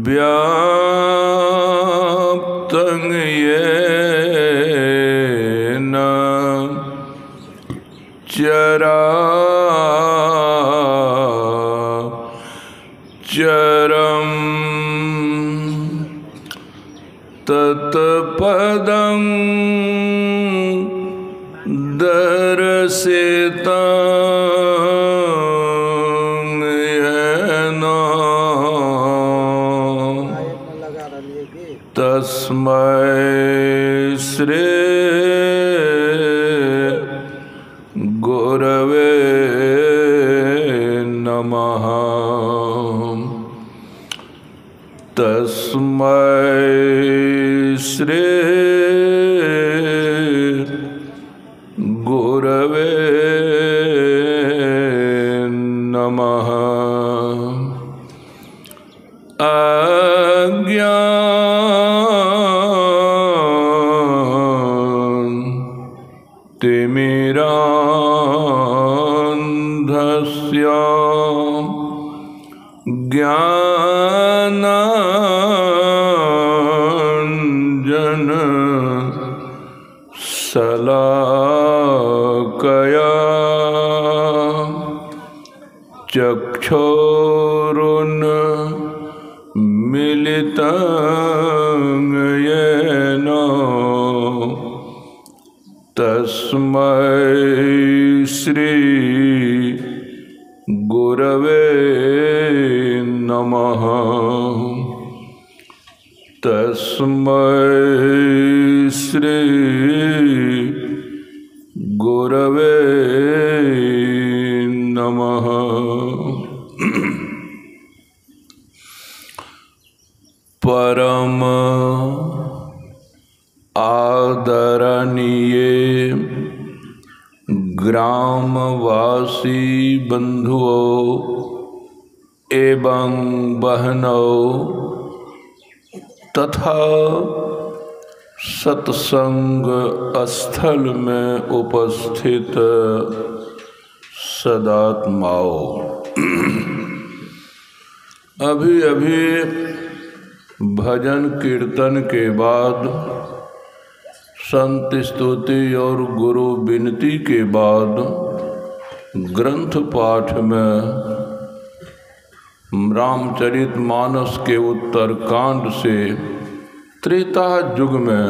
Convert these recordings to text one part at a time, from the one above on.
व्याप्तं येन चराचरं तत्पदं दर्शितं येन तस्मै श्री गुरवे नमः। तस्मै श्री गुरवे नमः। तिमिरान्धस्य ज्ञानाञ्जन शलाकया चक्षुरुन्मीलितं येन तस्मै श्री गुरवे नमः। तस्मै श्री गुरवे नमः। परम आदरणीय ग्रामवासी बंधुओं एवं बहनों तथा सत्संग स्थल में उपस्थित सदात्माओं, अभी अभी भजन कीर्तन के बाद संत स्तुति और गुरु विनती के बाद ग्रंथ पाठ में रामचरितमानस के उत्तरकांड से त्रेता युग में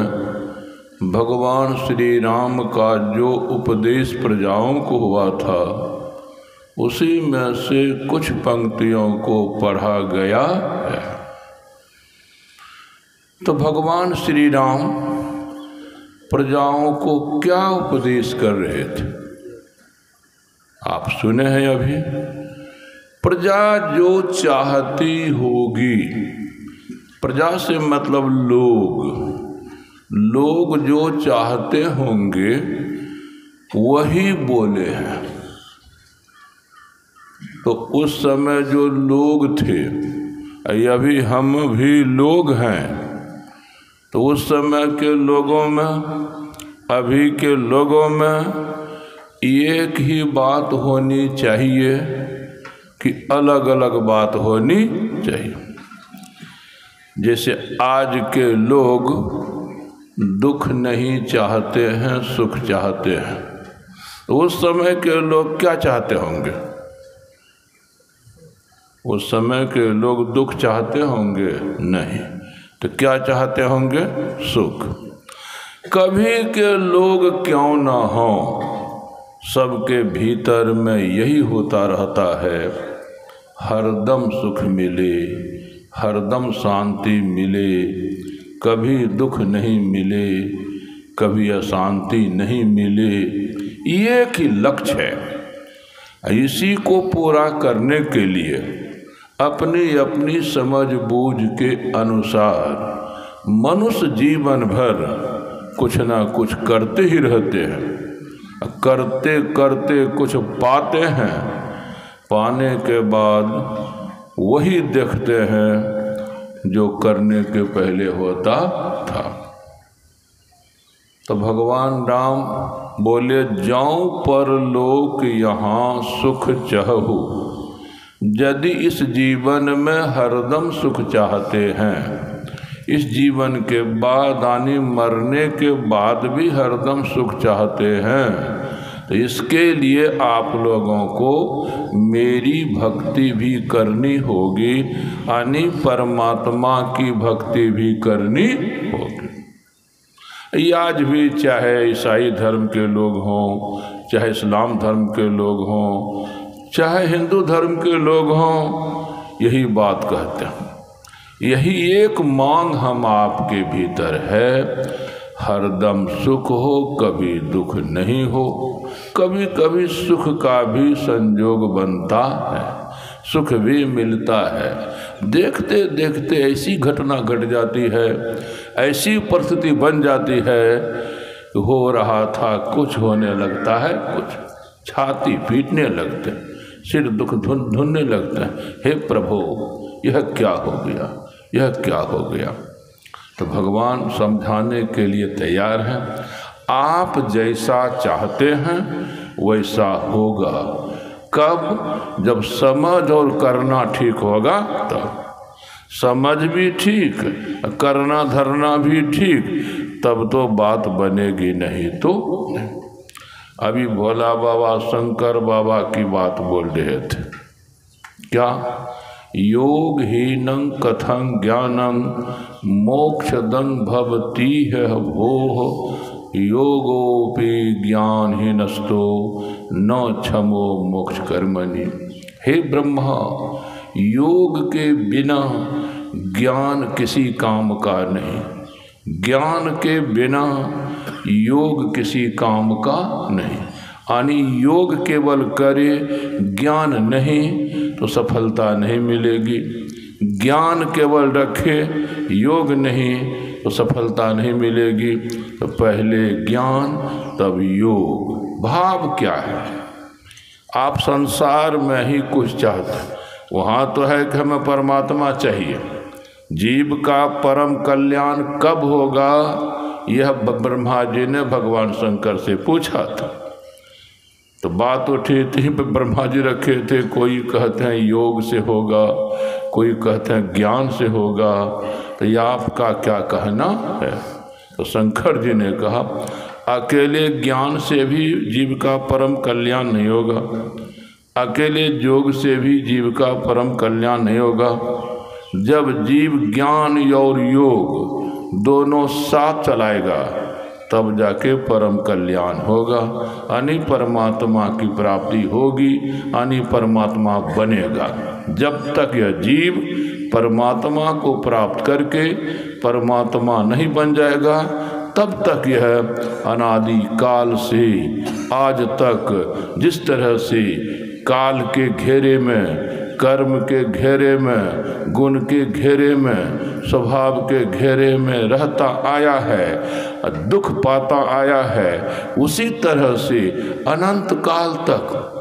भगवान श्री राम का जो उपदेश प्रजाओं को हुआ था उसी में से कुछ पंक्तियों को पढ़ा गया है। तो भगवान श्री राम प्रजाओं को क्या उपदेश कर रहे थे आप सुने हैं अभी। प्रजा जो चाहती होगी, प्रजा से मतलब लोग जो चाहते होंगे वही बोले हैं। तो उस समय जो लोग थे, अभी हम भी लोग हैं, तो उस समय के लोगों में अभी के लोगों में एक ही बात होनी चाहिए कि अलग अलग बात होनी चाहिए। जैसे आज के लोग दुख नहीं चाहते हैं, सुख चाहते हैं, तो उस समय के लोग क्या चाहते होंगे? उस समय के लोग दुख चाहते होंगे? नहीं। तो क्या चाहते होंगे? सुख। कभी के लोग क्यों ना हों, सबके भीतर में यही होता रहता है, हरदम सुख मिले, हरदम शांति मिले, कभी दुख नहीं मिले, कभी अशांति नहीं मिले। ये एक ही लक्ष्य है। इसी को पूरा करने के लिए अपनी अपनी समझ बूझ के अनुसार मनुष्य जीवन भर कुछ ना कुछ करते ही रहते हैं। करते करते कुछ पाते हैं, पाने के बाद वही देखते हैं जो करने के पहले होता था। तो भगवान राम बोले, जाऊं परलोक यहाँ सुख चहु, यदि इस जीवन में हरदम सुख चाहते हैं, इस जीवन के बाद यानी मरने के बाद भी हरदम सुख चाहते हैं, तो इसके लिए आप लोगों को मेरी भक्ति भी करनी होगी, यानी परमात्मा की भक्ति भी करनी होगी। आज भी चाहे ईसाई धर्म के लोग हों, चाहे इस्लाम धर्म के लोग हों, चाहे हिंदू धर्म के लोग हों, यही बात कहते हैं। यही एक मांग हम आपके भीतर है, हरदम सुख हो, कभी दुख नहीं हो। कभी कभी सुख का भी संयोग बनता है, सुख भी मिलता है। देखते देखते ऐसी घटना घट जाती है, ऐसी परिस्थिति बन जाती है, हो रहा था कुछ होने लगता है कुछ, छाती पीटने लगते, सिर दुख धुनने लगते हैं। हे प्रभु, यह क्या हो गया, यह क्या हो गया। तो भगवान समझाने के लिए तैयार हैं। आप जैसा चाहते हैं वैसा होगा। कब? जब समझ और करना ठीक होगा तब। समझ भी ठीक, करना धरना भी ठीक, तब तो बात बनेगी, नहीं तो नहीं। अभी भोला बाबा शंकर बाबा की बात बोल रहे थे, क्या? योगहीनं कथं ज्ञानं मोक्षदं भवति है भोः, योगोपि ज्ञानहीनस्तो न क्षमो मोक्ष कर्मणि। हे ब्रह्मा, योग के बिना ज्ञान किसी काम का नहीं, ज्ञान के बिना योग किसी काम का नहीं। यानी योग केवल करे, ज्ञान नहीं तो सफलता नहीं मिलेगी। ज्ञान केवल रखे, योग नहीं तो सफलता नहीं मिलेगी। तो पहले ज्ञान तब योग। भाव क्या है? आप संसार में ही कुछ चाहते, वहाँ तो है कि हमें परमात्मा चाहिए। जीव का परम कल्याण कब होगा, यह ब्रह्मा जी ने भगवान शंकर से पूछा था। तो बात उठी थी, ब्रह्मा जी रखे थे। कोई कहते हैं योग से होगा, कोई कहते हैं ज्ञान से होगा। तो ये आपका क्या कहना है? तो शंकर जी ने कहा, अकेले ज्ञान से भी जीव का परम कल्याण नहीं होगा, अकेले योग से भी जीव का परम कल्याण नहीं होगा। जब जीव ज्ञान और योग दोनों साथ चलाएगा तब जाके परम कल्याण होगा, यानी परमात्मा की प्राप्ति होगी, यानी परमात्मा बनेगा। जब तक यह जीव परमात्मा को प्राप्त करके परमात्मा नहीं बन जाएगा, तब तक यह अनादि काल से आज तक जिस तरह से काल के घेरे में, कर्म के घेरे में, गुण के घेरे में, स्वभाव के घेरे में रहता आया है, दुख पाता आया है, उसी तरह से अनंत काल तक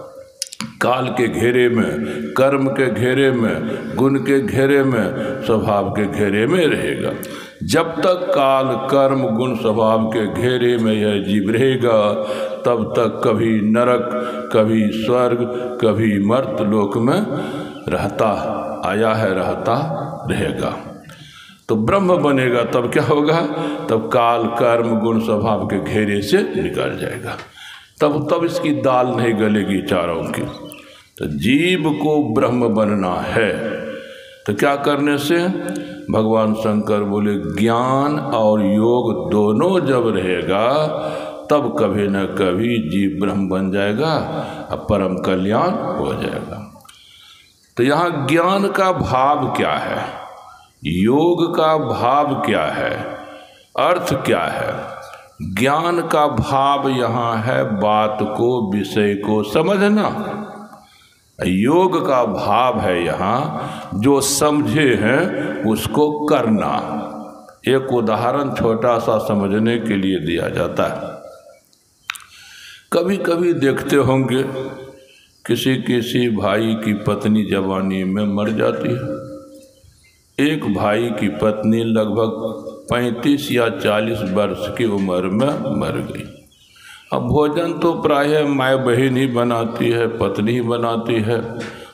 काल के घेरे में, कर्म के घेरे में, गुण के घेरे में, स्वभाव के घेरे में रहेगा। जब तक काल, कर्म, गुण, स्वभाव के घेरे में यह जीव रहेगा, तब तक कभी नरक, कभी स्वर्ग, कभी मर्त लोक में रहता आया है, रहता रहेगा। तो ब्रह्म बनेगा तब क्या होगा? तब काल, कर्म, गुण, स्वभाव के घेरे से निकल जाएगा। तब इसकी दाल नहीं गलेगी चारों की। तो जीव को ब्रह्म बनना है तो क्या करने से? भगवान शंकर बोले ज्ञान और योग दोनों जब रहेगा तब कभी न कभी जीव ब्रह्म बन जाएगा और परम कल्याण हो जाएगा। तो यहाँ ज्ञान का भाव क्या है, योग का भाव क्या है, अर्थ क्या है? ज्ञान का भाव यहाँ है बात को, विषय को समझना। योग का भाव है यहाँ जो समझे हैं उसको करना। एक उदाहरण छोटा सा समझने के लिए दिया जाता है। कभी कभी देखते होंगे किसी भाई की पत्नी जवानी में मर जाती है। एक भाई की पत्नी लगभग 35 या 40 वर्ष की उम्र में मर गई। अब भोजन तो प्रायः माँ बहन ही बनाती है, पत्नी ही बनाती है।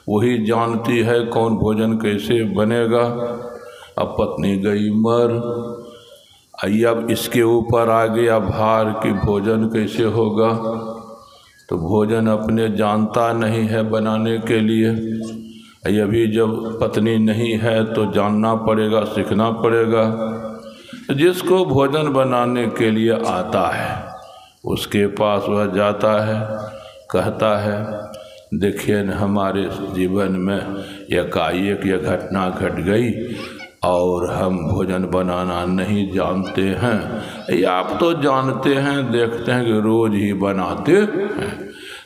वही जानती है कौन भोजन कैसे बनेगा। अब पत्नी गई मर, अब इसके ऊपर आ गया भार कि भोजन कैसे होगा। तो भोजन अपने जानता नहीं है बनाने के लिए। अभी जब पत्नी नहीं है तो जानना पड़ेगा, सीखना पड़ेगा। जिसको भोजन बनाने के लिए आता है उसके पास वह जाता है, कहता है देखिए न हमारे जीवन में एकाएक यह घटना घट गई और हम भोजन बनाना नहीं जानते हैं। या आप तो जानते हैं, देखते हैं कि रोज़ ही बनाते हैं,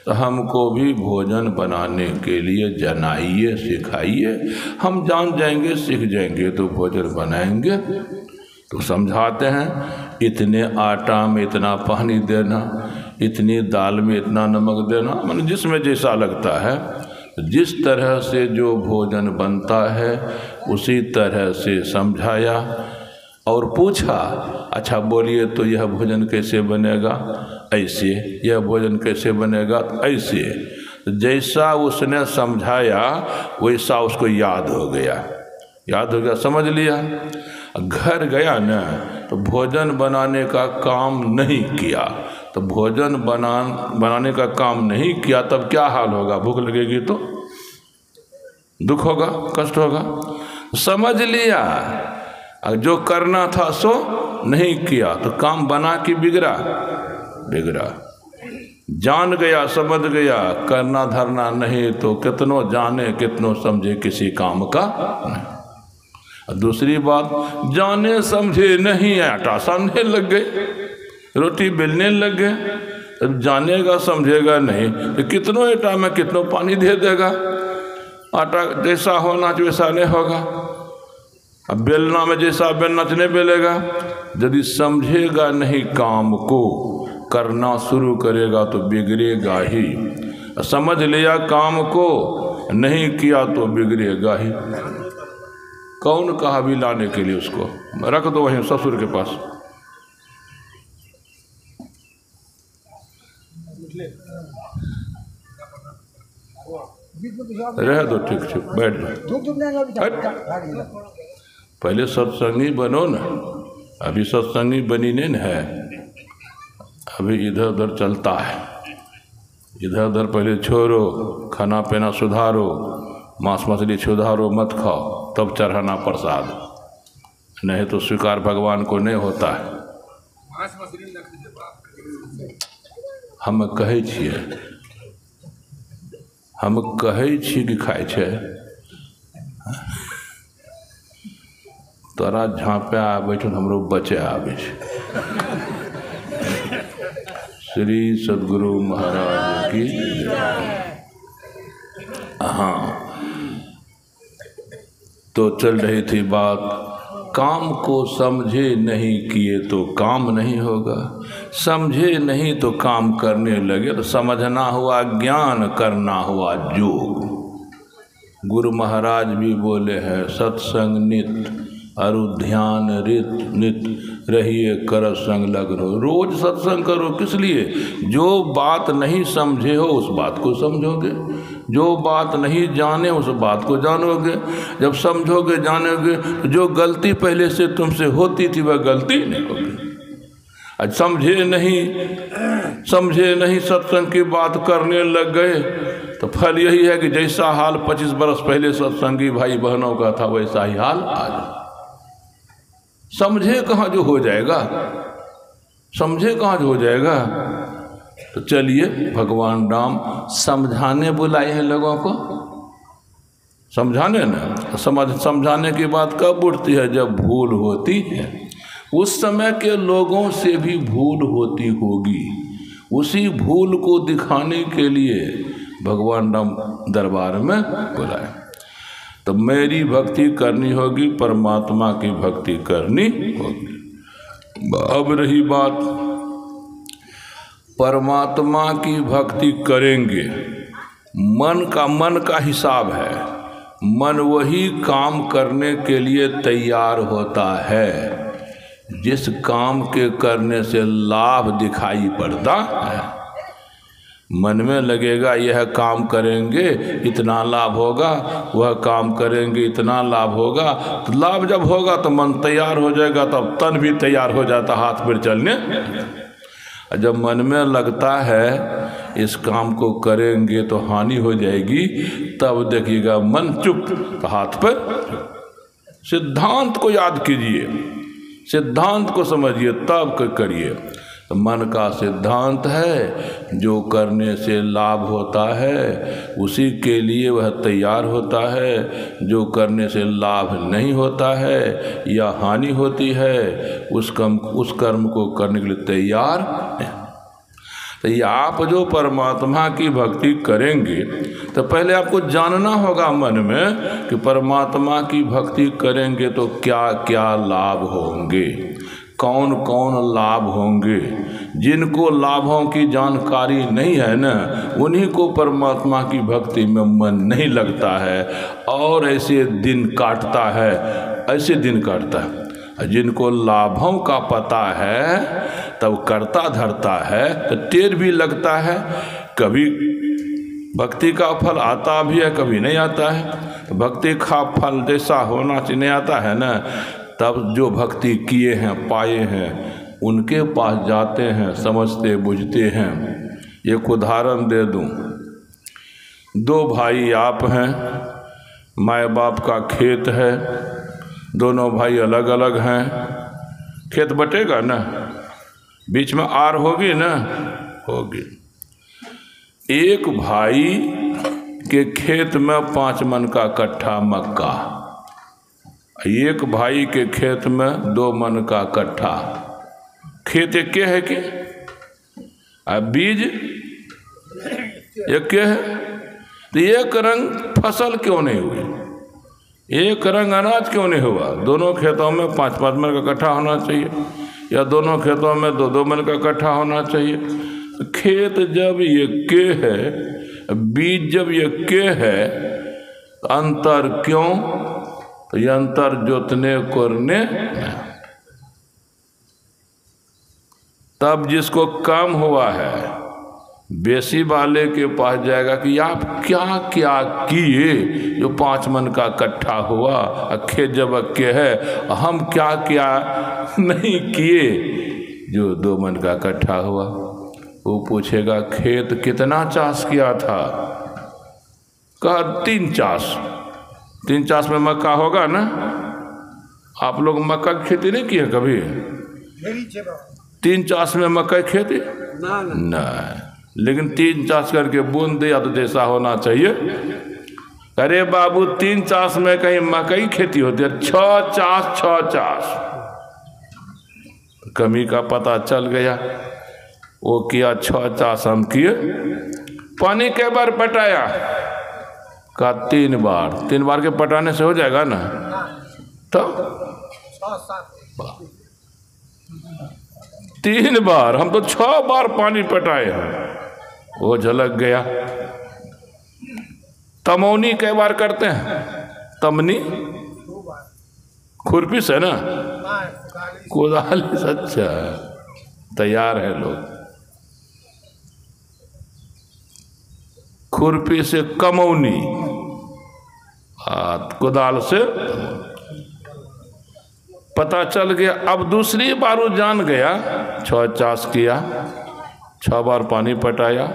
तो हमको भी भोजन बनाने के लिए जनाइए, सिखाइए। हम जान जाएंगे, सीख जाएंगे तो भोजन बनाएंगे। तो समझाते हैं इतने आटा में इतना पानी देना, इतनी दाल में इतना नमक देना, मतलब जिसमें जैसा लगता है, जिस तरह से जो भोजन बनता है उसी तरह से समझाया और पूछा अच्छा बोलिए तो यह भोजन कैसे बनेगा, ऐसे, यह भोजन कैसे बनेगा, ऐसे। जैसा उसने समझाया वैसा उसको याद हो गया, समझ लिया। घर गया न तो भोजन बनाने का काम नहीं किया, तो भोजन बनाने का काम नहीं किया तब क्या हाल होगा, भूख लगेगी तो दुख होगा, कष्ट होगा। समझ लिया, जो करना था सो नहीं किया तो काम बना कि बिगड़ा। जान गया, समझ गया, करना धरना नहीं तो कितनों जाने कितनों समझे किसी काम का नहीं। दूसरी बात, जाने समझे नहीं, आटा सानने लग गए, रोटी बेलने लग गए। जानेगा समझेगा नहीं तो कितनों आटा में कितनों पानी दे देगा, आटा जैसा होना वैसा नहीं होगा। अब बेलना में जैसा बेलना नहीं बेलेगा। यदि समझेगा नहीं काम को, करना शुरू करेगा तो बिगड़ेगा ही। समझ लिया काम को, नहीं किया तो बिगड़ेगा ही। कौन कहा भी लाने के लिए, उसको रख दो वहीं ससुर के पास। रह दो, ठीक बैठ जाओ। पहले सत्संगी बनो ना, अभी सत्संगी बनी नहीं है, अभी इधर उधर चलता है। इधर उधर पहले छोड़ो, खाना पीना सुधारो, मांस मछली सुधारो, मत खाओ, तब चढ़ाना प्रसाद, नहीं तो स्वीकार भगवान को नहीं होता है। हम कहै छियै, हम कहै छी कि खाइ छै, तोरा झाँपे आबै छौ, हमरो बचे आबै छै। श्री सद्गुरु महाराज की। हाँ, तो चल रही थी बात, काम को समझे नहीं किए तो काम नहीं होगा, समझे नहीं तो काम करने लगे तो समझना हुआ ज्ञान, करना हुआ योग। गुरु महाराज भी बोले हैं सत्संग नित अरु ध्यान रित नित रहिए कर संग लग रहो। रोज सत्संग करो, किस लिए? जो बात नहीं समझे हो उस बात को समझोगे, जो बात नहीं जाने उस बात को जानोगे। जब समझोगे जानोगे तो जो गलती पहले से तुमसे होती थी वह गलती नहीं होगी। आज समझे नहीं सत्संग की बात करने लग गए तो फल यही है कि जैसा हाल 25 बरस पहले सत्संगी भाई बहनों का था वैसा ही हाल आज। समझे कहाँ जो हो जाएगा, समझे कहाँ जो हो जाएगा। तो चलिए भगवान राम समझाने बुलाए हैं लोगों को, समझाने ना। समझाने की बात कब उठती है? जब भूल होती है। उस समय के लोगों से भी भूल होती होगी, उसी भूल को दिखाने के लिए भगवान राम दरबार में बुलाए। तो मेरी भक्ति करनी होगी, परमात्मा की भक्ति करनी होगी। अब रही बात, परमात्मा की भक्ति करेंगे, मन का हिसाब है। मन वही काम करने के लिए तैयार होता है जिस काम के करने से लाभ दिखाई पड़ता है। मन में लगेगा यह काम करेंगे इतना लाभ होगा, वह काम करेंगे इतना लाभ होगा। तो लाभ जब होगा तो मन तैयार हो जाएगा, तब तन भी तैयार हो जाता हाथ पर चलने। जब मन में लगता है इस काम को करेंगे तो हानि हो जाएगी, तब देखिएगा मन चुप, तो हाथ पर। सिद्धांत को याद कीजिए, सिद्धांत को समझिए, तब करिए। तो मन का सिद्धांत है जो करने से लाभ होता है उसी के लिए वह तैयार होता है, जो करने से लाभ नहीं होता है या हानि होती है उस कर्म को करने के लिए तैयार नहीं। तो ये आप जो परमात्मा की भक्ति करेंगे तो पहले आपको जानना होगा मन में कि परमात्मा की भक्ति करेंगे तो क्या क्या लाभ होंगे, कौन कौन लाभ होंगे। जिनको लाभों की जानकारी नहीं है ना, उन्हीं को परमात्मा की भक्ति में मन नहीं लगता है और ऐसे दिन काटता है, ऐसे दिन काटता है। जिनको लाभों का पता है तब करता धरता है तो टेढ़ भी लगता है, कभी भक्ति का फल आता भी है, कभी नहीं आता है। तो भक्ति का फल जैसा होना चाहिए नहीं आता है ना, तब जो भक्ति किए हैं पाए हैं उनके पास जाते हैं, समझते बुझते हैं। एक उदाहरण दे दूं, दो भाई आप हैं, माँ बाप का खेत है, दोनों भाई अलग अलग हैं, खेत बटेगा ना, बीच में आर होगी ना, होगी। एक भाई के खेत में 5 मन का कट्ठा मक्का, एक भाई के खेत में 2 मन का कट्ठा। खेत एक के है कि बीज एक के है, तो एक रंग फसल क्यों नहीं हुई, एक रंग अनाज क्यों नहीं हुआ? दोनों खेतों में 5-5 मन का कट्ठा होना चाहिए या दोनों खेतों में 2-2 मन का कट्ठा होना चाहिए। खेत जब एक के है, बीज जब एक के है, अंतर क्यों? तो ये अंतर जोतने कोरने। तब जिसको कम हुआ है बेसी वाले के पास जाएगा कि आप क्या क्या किए जो 5 मन का कट्ठा हुआ, खेत जब अक्के है, हम क्या क्या नहीं किए जो 2 मन का कट्ठा हुआ। वो पूछेगा खेत कितना चाष किया था? कहा 3 चाष। 3 चाष में मक्का होगा ना? आप लोग मक्का की खेती नहीं किए कभी? 3 चाष में मक्का की खेती नहीं, लेकिन 3 चाष करके बूंद दिया तो जैसा होना चाहिए। अरे बाबू 3 चाष में कहीं मकई खेती होती है? 6 चाष। कमी का पता चल गया, वो किया 6 चाष हम किए। पानी कै बार पटाया? का 3 बार। 3 बार के पटाने से हो जाएगा ना? तो 3 बार, हम तो 6 बार पानी पटाए हैं। वो झलक गया। तमौनी कै बार करते हैं? तमनी खुरपी से ना, कुदाली सच्चा तैयार है लोग। खुरपी से कमौनी, कुदाल से पता चल गया। अब दूसरी बार वो जान गया, 6 चाष किया, 6 बार पानी पटाया,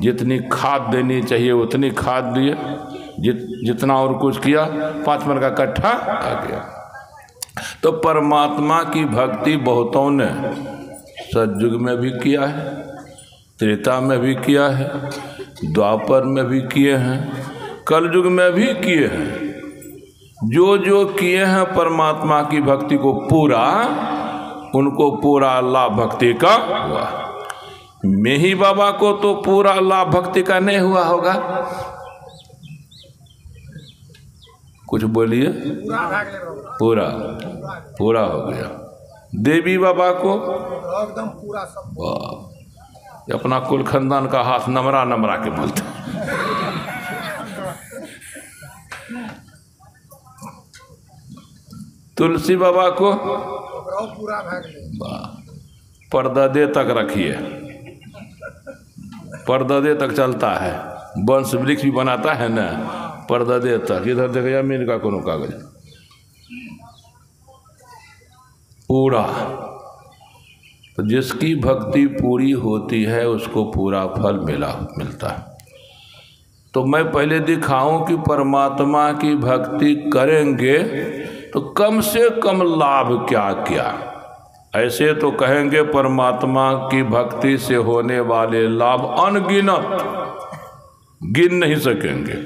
जितनी खाद देनी चाहिए उतनी खाद दिए, जितना और कुछ किया, 5 मन का कट्ठा आ गया। तो परमात्मा की भक्ति बहुतों ने सतयुग में भी किया है, त्रेता में भी किया है, द्वापर में भी किए हैं, कलयुग में भी किए हैं। जो जो किए हैं परमात्मा की भक्ति को पूरा, उनको पूरा लाभ भक्ति का हुआ। मेही बाबा को तो पूरा लाभ भक्ति का नहीं हुआ होगा, कुछ बोलिए। पूरा हो गया। देवी बाबा को एकदम पूरा सब, अपना कुल खानदान का हाथ नमरा नमरा के बोलते। तुलसी बाबा को पूरा, परदादे तक रखिए। परददे तक चलता है, वंश वृक्ष भी बनाता है ना, परददे तक। इधर देखिए जमीन का कोनो कागज पूरा। तो जिसकी भक्ति पूरी होती है उसको पूरा फल मिलता है। तो मैं पहले दिखाऊं कि परमात्मा की भक्ति करेंगे तो कम से कम लाभ क्या क्या। ऐसे तो कहेंगे परमात्मा की भक्ति से होने वाले लाभ अनगिनत, गिन नहीं सकेंगे,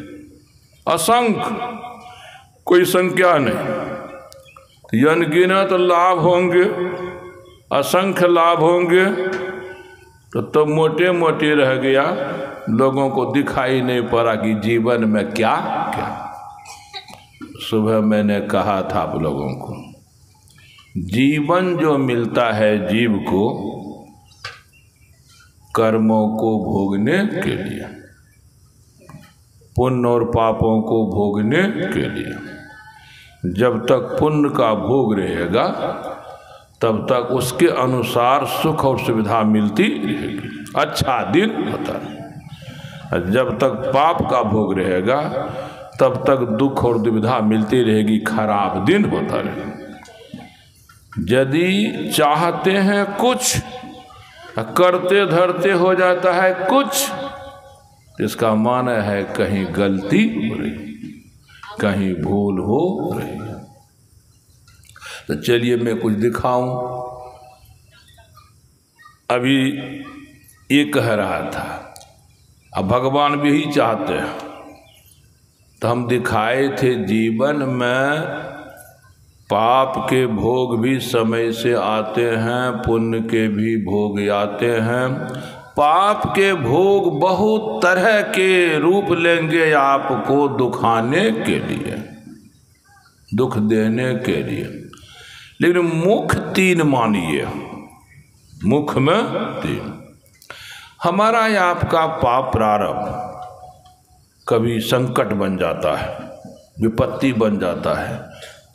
असंख्य, कोई संख्या नहीं। अनगिनत लाभ होंगे, असंख्य लाभ होंगे। तो मोटे मोटे रह गया, लोगों को दिखाई नहीं पड़ा कि जीवन में क्या क्या। सुबह मैंने कहा था आप लोगों को, जीवन जो मिलता है जीव को कर्मों को भोगने के लिए, पुण्य और पापों को भोगने के लिए। जब तक पुण्य का भोग रहेगा तब तक उसके अनुसार सुख और सुविधा मिलती रहेगी, अच्छा दिन होता है। जब तक पाप का भोग रहेगा तब तक दुख और दुविधा मिलती रहेगी, खराब दिन होता रहेगा। यदि चाहते हैं कुछ, करते धरते हो जाता है कुछ, इसका माना है कहीं गलती हो रही, कहीं भूल हो रही है। तो चलिए मैं कुछ दिखाऊं। अभी ये कह रहा था, अब भगवान भी ही चाहते हैं तो हम दिखाए थे जीवन में पाप के भोग भी समय से आते हैं, पुण्य के भी भोग आते हैं। पाप के भोग बहुत तरह के रूप लेंगे आपको दुखाने के लिए, दुख देने के लिए। लेकिन मुख तीन मानिए, मुख में तीन। हमारा या आपका पाप प्रारब्ध कभी संकट बन जाता है, विपत्ति बन जाता है,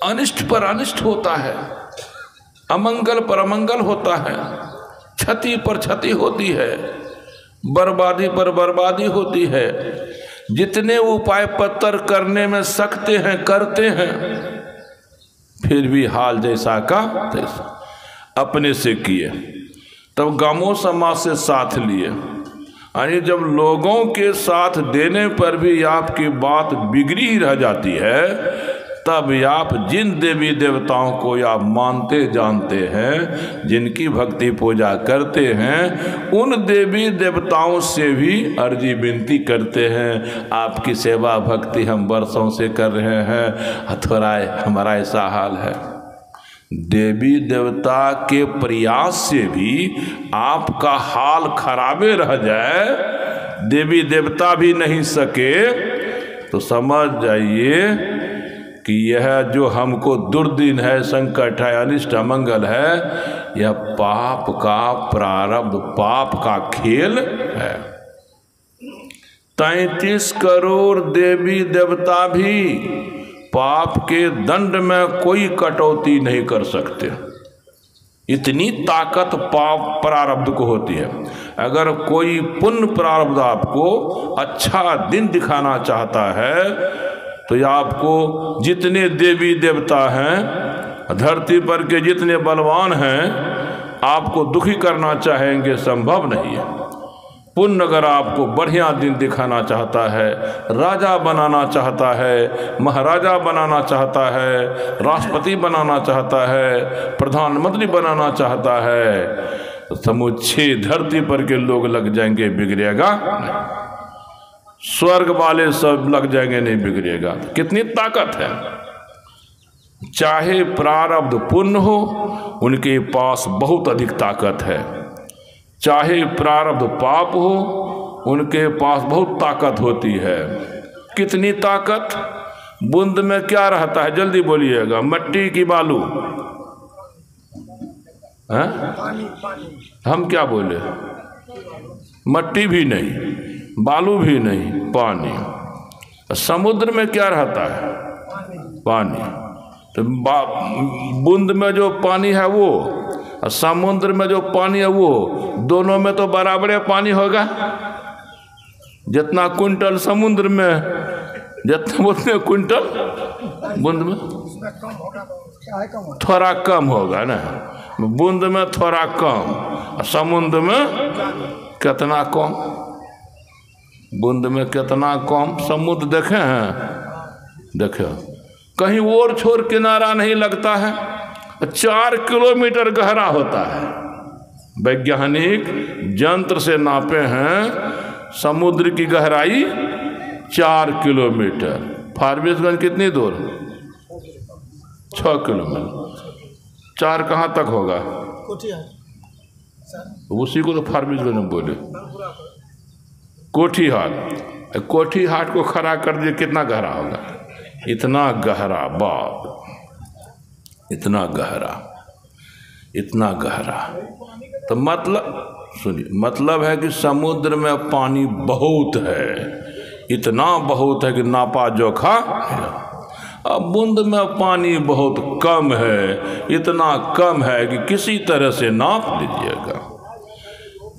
अनिष्ट पर अनिष्ट होता है, अमंगल पर अमंगल होता है, क्षति पर क्षति होती है, बर्बादी पर बर्बादी होती है। जितने उपाय पत्तर करने में सकते हैं करते हैं, फिर भी हाल जैसा का तैसा। अपने से किए तब गामो समाज से साथ लिए, यानी जब लोगों के साथ देने पर भी आपकी बात बिगड़ी ही रह जाती है, तब आप जिन देवी देवताओं को आप मानते जानते हैं, जिनकी भक्ति पूजा करते हैं, उन देवी देवताओं से भी अर्जी विनती करते हैं, आपकी सेवा भक्ति हम वर्षों से कर रहे हैं, थोड़ा हमारा ऐसा हाल है। देवी देवता के प्रयास से भी आपका हाल खराबे रह जाए, देवी देवता भी नहीं सके, तो समझ जाइए कि यह जो हमको दुर्दिन है, संकट है, अनिष्ट अमंगल है, यह पाप का प्रारब्ध, पाप का खेल है। 33 करोड़ देवी देवता भी पाप के दंड में कोई कटौती नहीं कर सकते। इतनी ताकत पाप प्रारब्ध को होती है। अगर कोई पुण्य प्रारब्ध आपको अच्छा दिन दिखाना चाहता है तो ये आपको जितने देवी देवता हैं, धरती पर के जितने बलवान हैं, आपको दुखी करना चाहेंगे, संभव नहीं है। पुण्य अगर आपको बढ़िया दिन दिखाना चाहता है, राजा बनाना चाहता है, महाराजा बनाना चाहता है, राष्ट्रपति बनाना चाहता है, प्रधानमंत्री बनाना चाहता है, तो समुच्चे धरती पर के लोग लग जाएंगे, बिगड़ेगा नहीं। स्वर्ग वाले सब लग जाएंगे, नहीं बिगड़ेगा। कितनी ताकत है। चाहे प्रारब्ध पुण्य हो, उनके पास बहुत अधिक ताकत है। चाहे प्रारब्ध पाप हो, उनके पास बहुत ताकत होती है। कितनी ताकत। बूंद में क्या रहता है, जल्दी बोलिएगा। मिट्टी की बालू है? हम क्या बोले? मिट्टी भी नहीं, बालू भी नहीं, पानी। समुद्र में क्या रहता है? पानी। तो बूंद में जो पानी है वो, और समुद्र में जो पानी है वो, दोनों में तो बराबर पानी होगा, जितना कुंटल समुद्र में, जितना उतने कुंटल बूंद में थोड़ा कम होगा ना। बूंद में थोड़ा कम, समुद्र में कितना कम। बूंद में कितना कम। समुद्र देखे हैं? देखे कहीं और छोर किनारा नहीं लगता है, 4 किलोमीटर गहरा होता है। वैज्ञानिक यंत्र से नापे हैं समुद्र की गहराई 4 किलोमीटर। फारबिसगंज कितनी दूर? 6 किलोमीटर। 4 कहाँ तक होगा? उसी को तो फारबिसगंज में बोले। कोठी हाट, कोठी हाट को खड़ा कर दिए, कितना गहरा होगा? इतना गहरा, बाप, इतना गहरा, इतना गहरा। तो मतलब सुनिए, मतलब है कि समुद्र में पानी बहुत है, इतना बहुत है कि नापा जोखा। अब बूंद में पानी बहुत कम है, इतना कम है कि किसी तरह से नाप लीजिएगा।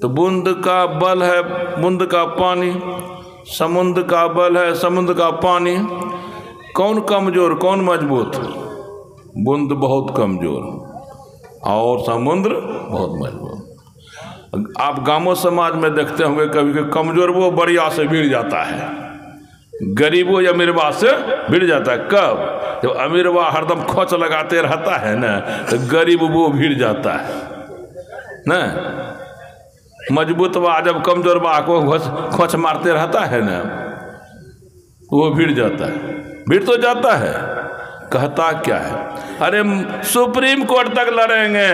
तो बूंद का बल है बूंद का पानी, समुद्र का बल है समुद्र का पानी। कौन कमजोर कौन मजबूत? बूंद बहुत कमजोर और समुद्र बहुत मजबूत। आप गांवों समाज में देखते होंगे कभी कभी कमजोर वो बढ़िया से भिड़ जाता है, गरीबों या अमीरवा से भिड़ जाता है। कब? जब अमीरवा हरदम खोच लगाते रहता है ना, तो गरीब वो भिड़ जाता है ना। मजबूत बा जब कमजोर बा को खोच मारते रहता है ना, वो भिड़ जाता है। भिड़ तो जाता है। कहता क्या है? अरे सुप्रीम कोर्ट तक लड़ेंगे,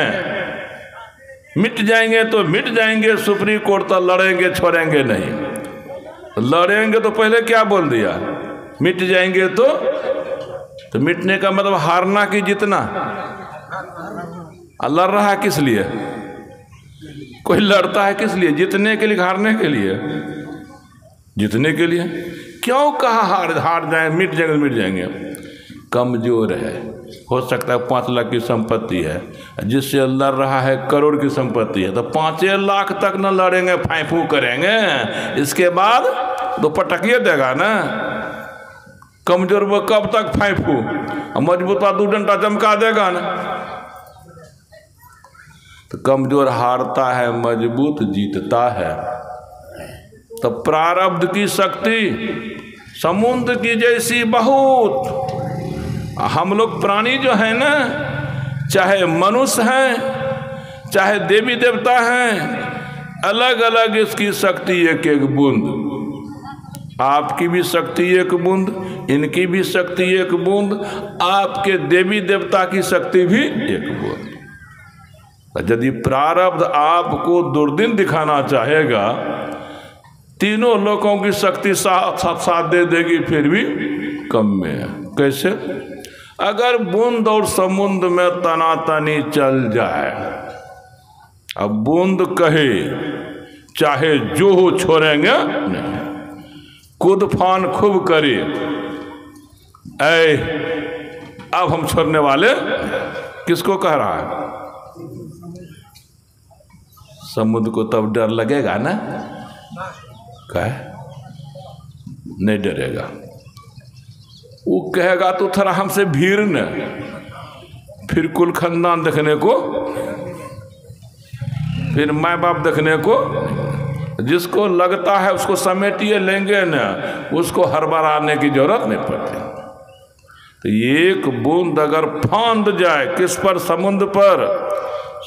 मिट जाएंगे तो मिट जाएंगे, सुप्रीम कोर्ट तक लड़ेंगे, छोड़ेंगे नहीं। लड़ेंगे तो पहले क्या बोल दिया? मिट जाएंगे तो मिटने का मतलब हारना कि जीतना? लड़ रहा है किस लिए? कोई लड़ता है किस लिए? जीतने के लिए, हारने के लिए? जीतने के लिए। क्यों कहा हार जाए, मिट जाएंगे मिट जाएंगे? कमजोर है। हो सकता है 5 लाख की संपत्ति है, जिससे लड़ रहा है करोड़ की संपत्ति है, तो 5 लाख तक न लड़ेंगे, फाइफू करेंगे, इसके बाद तो पटकिए देगा ना। कमजोर वो कब तक फाइफू, मजबूत 2 डंडा चमका देगा ना। तो कमजोर हारता है, मजबूत जीतता है। तो प्रारब्ध की शक्ति समुद्र की जैसी बहुत। हम लोग प्राणी जो है ना, चाहे मनुष्य हैं चाहे देवी देवता हैं, अलग अलग इसकी शक्ति एक एक बूंद। आपकी भी शक्ति एक बूंद, इनकी भी शक्ति एक बूंद, आपके देवी देवता की शक्ति भी एक बूंद। यदि प्रारब्ध आपको दुर्दिन दिखाना चाहेगा, तीनों लोगों की शक्ति साथ दे देगी, फिर भी कम में है। कैसे? अगर बूंद और समुद्र में तनातनी चल जाए, अब बूंद कहे चाहे जो हो छोड़ेंगे नहीं, कूद फान खूब करे, ऐ अब हम छोड़ने वाले, किसको कह रहा है? समुद्र को तब डर लगेगा ना, कहे नहीं डरेगा। वो कहेगा तो थोड़ा हमसे भीड़ न, फिर कुल खानदान देखने को, फिर माँ बाप देखने को, जिसको लगता है उसको समेटिए लेंगे न, उसको हड़बड़ाने की जरूरत नहीं पड़ती। तो एक बूंद अगर फांद जाए किस पर? समुद्र पर,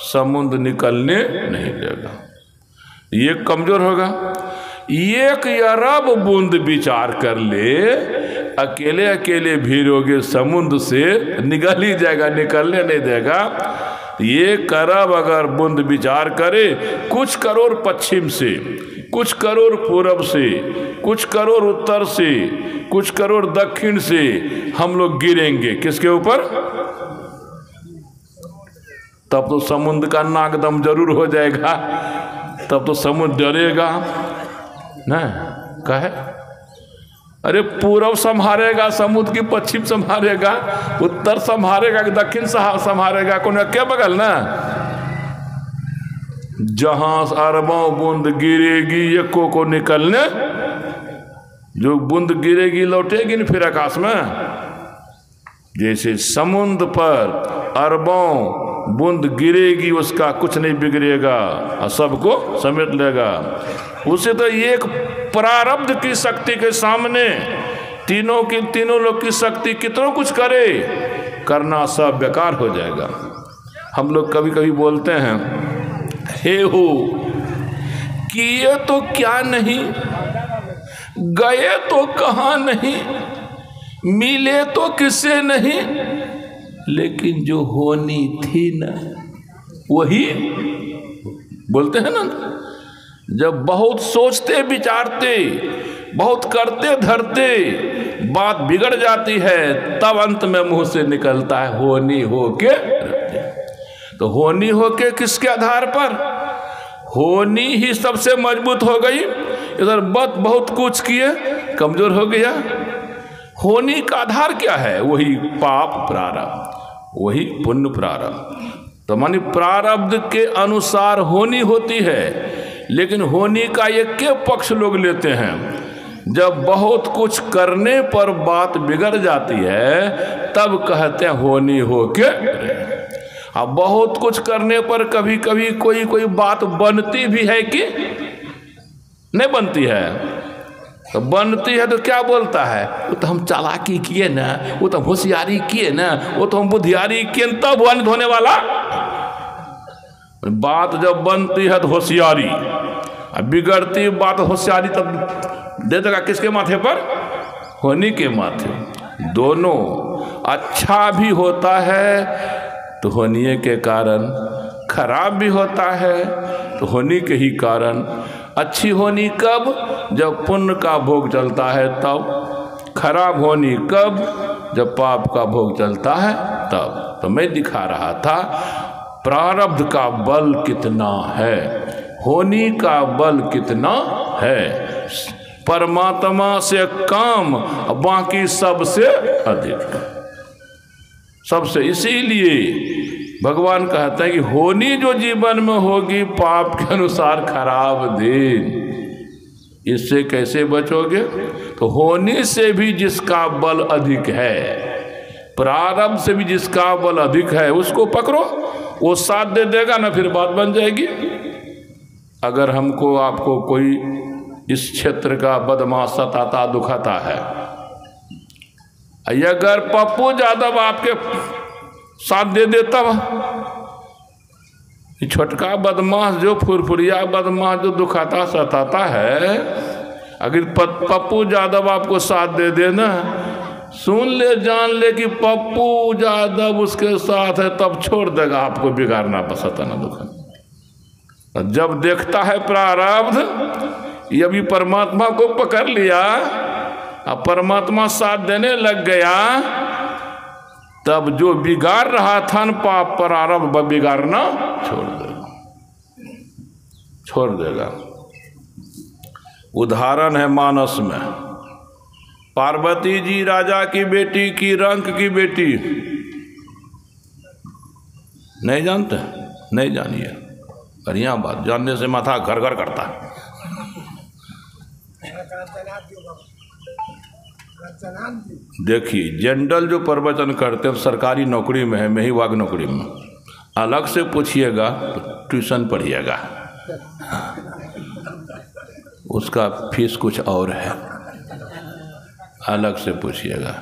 समुद्र निकलने नहीं देगा, ये कमजोर होगा। एक अरब बूंद विचार कर ले, अकेले अकेले भिड़ोगे समुद्र से, निकल ही जाएगा, निकलने नहीं देगा। ये अरब अगर बूंद विचार करे, कुछ करोड़ पश्चिम से, कुछ करोड़ पूरब से, कुछ करोड़ उत्तर से, कुछ करोड़ दक्षिण से हम लोग गिरेंगे, किसके ऊपर? तब तो समुद्र का नाकदम जरूर हो जाएगा, तब तो समुद्र डरेगा ना। कहे अरे पूरब संभारेगा समुद्र की, पश्चिम संभारेगा, उत्तर संभारेगा कि दक्षिण संभारेगा, कौन क्या बगल ना? जहां अरबों बूंद गिरेगी एको को निकलने जो बूंद गिरेगी लौटेगी न फिर आकाश में। जैसे समुद्र पर अरबों बूंद गिरेगी, उसका कुछ नहीं बिगड़ेगा और सबको समेट लेगा। उसे तो एक प्रारब्ध की शक्ति के सामने तीनों लोग की शक्ति कितना कुछ करे, करना सब बेकार हो जाएगा। हम लोग कभी कभी बोलते हैं, हे हो किए तो क्या नहीं, गए तो कहाँ नहीं, मिले तो किससे नहीं, लेकिन जो होनी थी ना वही बोलते हैं ना। जब बहुत सोचते विचारते, बहुत करते धरते बात बिगड़ जाती है, तब अंत में मुंह से निकलता है होनी हो के। तो होनी हो के किसके आधार पर? होनी ही सबसे मजबूत हो गई, इधर बहुत कुछ किए कमजोर हो गया। होनी का आधार क्या है? वही पाप प्रारब्ध, वही पुण्य प्रारब्ध। तो मानी प्रारब्ध के अनुसार होनी होती है, लेकिन होनी का एक के पक्ष लोग लेते हैं। जब बहुत कुछ करने पर बात बिगड़ जाती है तब कहते हैं होनी हो के। अब बहुत कुछ करने पर कभी कभी कोई बात बनती भी है कि नहीं बनती है? तो बनती है तो क्या बोलता है, वो तो हम चालाकी किए ना, वो तो होशियारी किए ना, वो तो हम बुद्धियारी किए, तब वन होने वाला। बात जब बनती है तो होशियारी, बिगड़ती बात होशियारी तब दे देगा किसके माथे पर? होनी के माथे। दोनों अच्छा भी होता है तो होनी के कारण, खराब भी होता है तो होनी के ही कारण। अच्छी होनी कब? जब पुण्य का भोग चलता है तब। खराब होनी कब? जब पाप का भोग चलता है तब। तो मैं दिखा रहा था प्रारब्ध का बल कितना है, होनी का बल कितना है। परमात्मा से कम, बाकी सबसे अधिक, सबसे। इसीलिए भगवान कहते हैं कि होनी जो जीवन में होगी पाप के अनुसार खराब दिन, इससे कैसे बचोगे? तो होनी से भी जिसका बल अधिक है, प्रारब्ध से भी जिसका बल अधिक है, उसको पकड़ो, वो साथ दे देगा ना, फिर बात बन जाएगी। अगर हमको आपको कोई इस क्षेत्र का बदमाश सताता दुखाता है, अगर पप्पू यादव आपके साथ दे देता, छोटका बदमाश जो फुरफुरिया बदमाश जो दुखाता सताता है, अगर पप्पू यादव आपको साथ दे देना, सुन ले जान ले कि पप्पू यादव उसके साथ है, तब छोड़ देगा आपको बिगाड़ना सताना दुखाना। जब देखता है प्रारब्ध ये भी परमात्मा को पकड़ लिया, अब परमात्मा साथ देने लग गया, तब जो बिगाड़ रहा था न पाप प्रारब्ध बिगाड़ना छोड़ देगा। उदाहरण है मानस में, पार्वती जी राजा की बेटी की रंक की बेटी, नहीं जानते? नहीं जानिए, बढ़िया बात, जानने से माथा घर घर करता है। देखिए जनरल जो प्रवचन करते हैं सरकारी नौकरी में है, मैं ही वाग नौकरी में, अलग से पूछिएगा तो ट्यूशन पढ़िएगा, उसका फीस कुछ और है, अलग से पूछिएगा।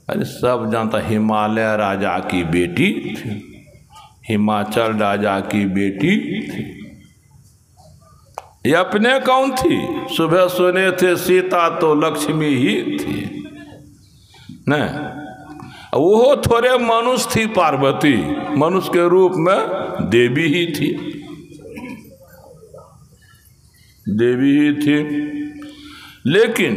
अरे सब जानता, हिमालय राजा की बेटी थी, हिमाचल राजा की बेटी थी। ये अपने कौन थी? सुबह सुने थे सीता तो लक्ष्मी ही थी, नहीं वो थोड़े मनुष्य थी, पार्वती मनुष्य के रूप में देवी ही थी, देवी ही थी। लेकिन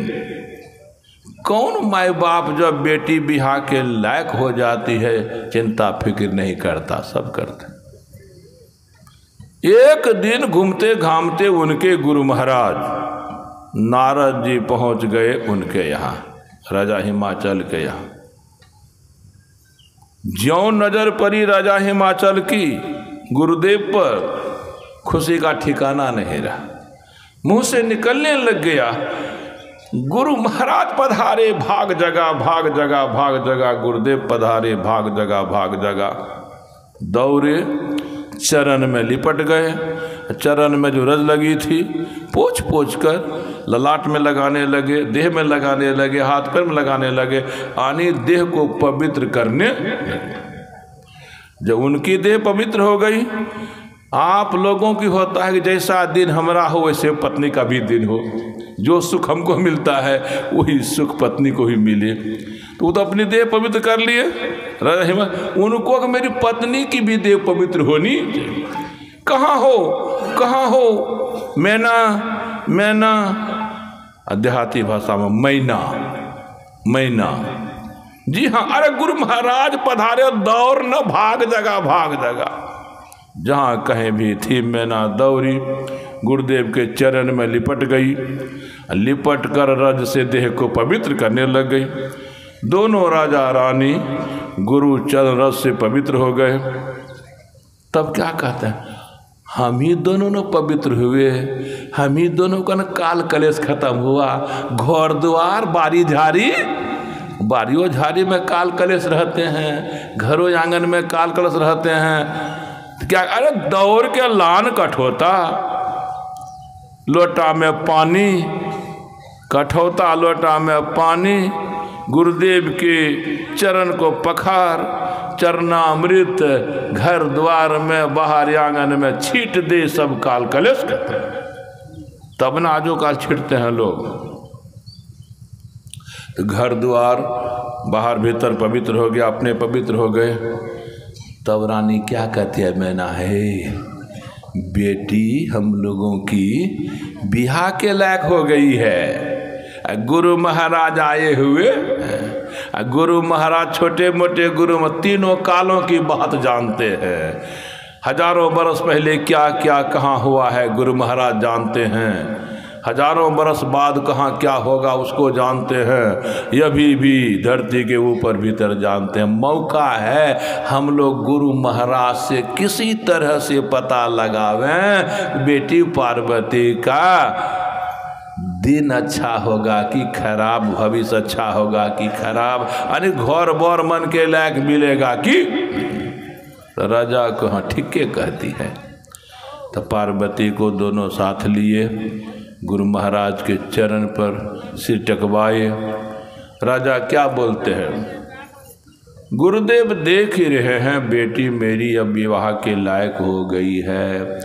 कौन माई बाप जब बेटी बिहार के लायक हो जाती है चिंता फिक्र नहीं करता, सब करते। एक दिन घूमते घामते उनके गुरु महाराज नारद जी पहुंच गए उनके यहाँ, राजा हिमाचल के यहाँ। ज्यों नजर पड़ी राजा हिमाचल की गुरुदेव पर, खुशी का ठिकाना नहीं रहा, मुंह से निकलने लग गया गुरु महाराज पधारे भाग जगह, भाग जगह, भाग जगह, गुरुदेव पधारे भाग जगह, भाग जगह। दौड़े, चरण में लिपट गए। चरण में जो रज लगी थी पोंछ पोंछ कर ललाट में लगाने लगे, देह में लगाने लगे, हाथ पैर में लगाने लगे, यानी देह को पवित्र करने। जब उनकी देह पवित्र हो गई, आप लोगों की होता है कि जैसा दिन हमारा हो वैसे पत्नी का भी दिन हो, जो सुख हमको मिलता है वही सुख पत्नी को ही मिले। तो वो तो अपनी देह पवित्र कर लिए। उनको कि मेरी पत्नी की भी देह पवित्र होनी। कहाँ हो, कहाँ हो? मैना, मैना, देहाती भाषा में मैना, मैना। जी हाँ, अरे गुरु महाराज पधारे, दौड़ न भाग जगह, भाग जगह। जहाँ कहीं भी थी मैना दौड़ी, गुरुदेव के चरण में लिपट गई। लिपट कर रज से देह को पवित्र करने लग गई। दोनों राजा रानी गुरु चरण रज से पवित्र हो गए। तब क्या कहते हैं? हम ही दोनों ने पवित्र हुए, हम ही दोनों का न काल कलेश खत्म हुआ। घर द्वार बारी झाड़ी, बारियों झाड़ी में काल कलेश रहते हैं, घरों आंगन में काल कलेश रहते हैं। क्या अरे दौड़ के लान कठोता, लोटा में पानी, कठौता लोटा में पानी। गुरुदेव के चरण को पखार, चरणामृत घर द्वार में बाहर आंगन में छीट दे, सब काल कलेश कहते हैं। तब ना आजो काल छीटते हैं लोग। तो घर द्वार बाहर भीतर पवित्र हो गया, अपने पवित्र हो गए। तब रानी क्या कहती है? मैना है बेटी हम लोगों की बिहा के लायक हो गई है। गुरु महाराज आए हुए, गुरु महाराज छोटे मोटे गुरु में तीनों कालों की बात जानते हैं। हजारों बरस पहले क्या क्या कहाँ हुआ है गुरु महाराज जानते हैं। हजारों बरस बाद कहाँ क्या होगा उसको जानते हैं। ये भी धरती के ऊपर भीतर जानते हैं। मौका है हम लोग गुरु महाराज से किसी तरह से पता लगावें बेटी पार्वती का दिन अच्छा होगा कि खराब, भविष्य अच्छा होगा कि खराब, अरे घर बर मन के लायक मिलेगा कि। तो राजा को हाँ ठीक कहती है। तो पार्वती को दोनों साथ लिए गुरु महाराज के चरण पर सिर टकवाए। राजा क्या बोलते हैं? गुरुदेव देख ही रहे हैं बेटी मेरी अब विवाह के लायक हो गई है।